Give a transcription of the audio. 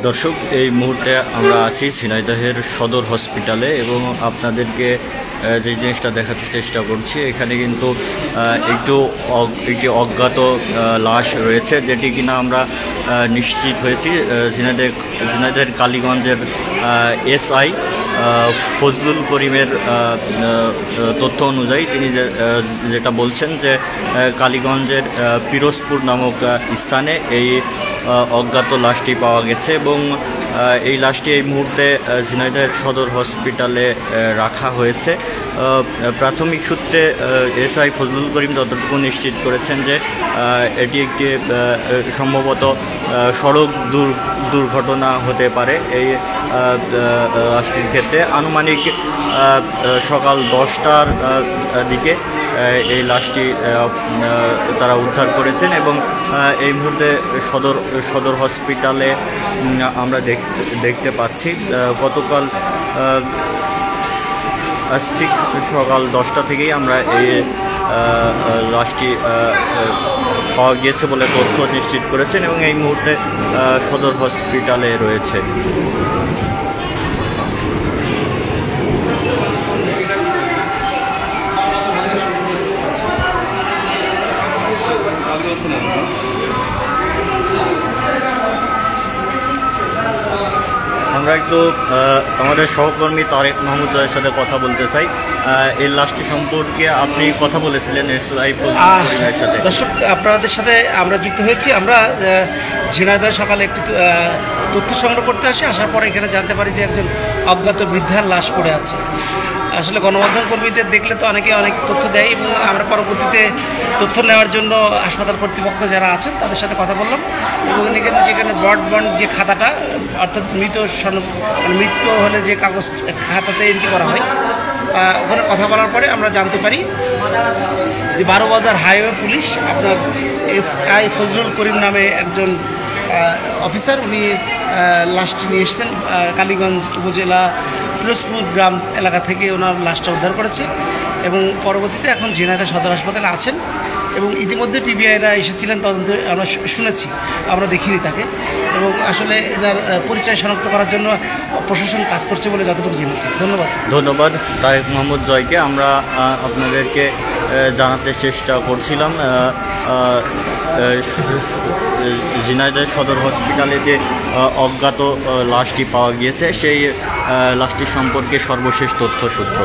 দর্শক, এই মুহূর্তে আমরা আছি ঝিনাইদহের সদর হসপিটালে এবং আপনাদেরকে যে জিনিসটা দেখাতে চেষ্টা করছি, এখানে কিন্তু একটি অজ্ঞাত লাশ রয়েছে, যেটি কিনা আমরা নিশ্চিত হয়েছি ঝিনাইদহের কালীগঞ্জের এসআই ফজলুল করিমের তথ্য অনুযায়ী তিনি যেটা বলছেন যে কালীগঞ্জের পিরোজপুর নামক স্থানে এই অজ্ঞাত লাশটি পাওয়া গেছে এবং এই লাশটি এই মুহূর্তে ঝিনাইদহের সদর হসপিটালে রাখা হয়েছে। প্রাথমিক সূত্রে এসআই ফজলুল করিম যতটুকু নিশ্চিত করেছেন যে এটি একটি সম্ভবত সড়ক দুর্ঘটনা হতে পারে। এই লাশটির ক্ষেত্রে আনুমানিক সকাল 10টার দিকে এই লাশটি তারা উদ্ধার করেছেন এবং এই মুহূর্তে সদর হসপিটালে আমরা দেখতে পাচ্ছি। গতকাল ঠিক সকাল 10টা থেকেই আমরা এই লাশটি পাওয়া গিয়েছে বলে তথ্য নিশ্চিত করেছেন এবং এই মুহূর্তে সদর হসপিটালে রয়েছে। আমরা একটু আমাদের সহকর্মী তারেক মাহমুদের সাথে কথা বলতে চাই। এই লাশটি সম্পর্কে আপনি কথা বলেছিলেন এসআই ফজলুলের সাথে। দর্শক, আপনাদের সাথে আমরা যুক্ত হয়েছি। আমরা ঝিনাইদহ সকালে একটি তথ্য সংগ্রহ করতে আসার পরে এখানে জানতে পারি যে একজন অজ্ঞাত বৃদ্ধার লাশ পড়ে আছে। আসলে গণমাধ্যম কর্মীদের দেখলে তো অনেকে অনেক তথ্য দেয় এবং আমরা পরবর্তীতে তথ্য নেওয়ার জন্য হাসপাতাল কর্তৃপক্ষ যারা আছেন তাদের সাথে কথা বললাম এবং যেখানে ব্রডবন্ড যে খাতাটা, অর্থাৎ মৃত্যু হলে যে কাগজ খাতাতে এন্ট্রি করা হয়, ওখানে কথা বলার পরে আমরা জানতে পারি যে 12 বাজার হাইওয়ে পুলিশ আপনার এসআই ফজলুল করিম নামে একজন অফিসার, উনি লাশটি নিয়ে এসেছেন কালীগঞ্জ উপজেলা পিরোজপুর গ্রাম এলাকা থেকে ওনার লাশটা উদ্ধার করেছে এবং পরবর্তীতে এখন ঝিনাইদহ সদর হাসপাতালে আছেন এবং ইতিমধ্যে পিবিআইরা এসেছিলেন তদন্তে, আমরা শুনেছি, আমরা দেখিনি তাকে। এবং আসলে এনার পরিচয় শনাক্ত করার জন্য প্রশাসন কাজ করছে বলে যতটুকু জেনেছি। ধন্যবাদ তারেক মোহাম্মদ জয়কে। আমরা আপনাদেরকে জানাতে চেষ্টা করছিলাম ঝিনাইদহ সদর হসপিটালে যে অজ্ঞাত লাশটি পাওয়া গিয়েছে সেই লাশটি সম্পর্কে সর্বশেষ তথ্যসূত্র।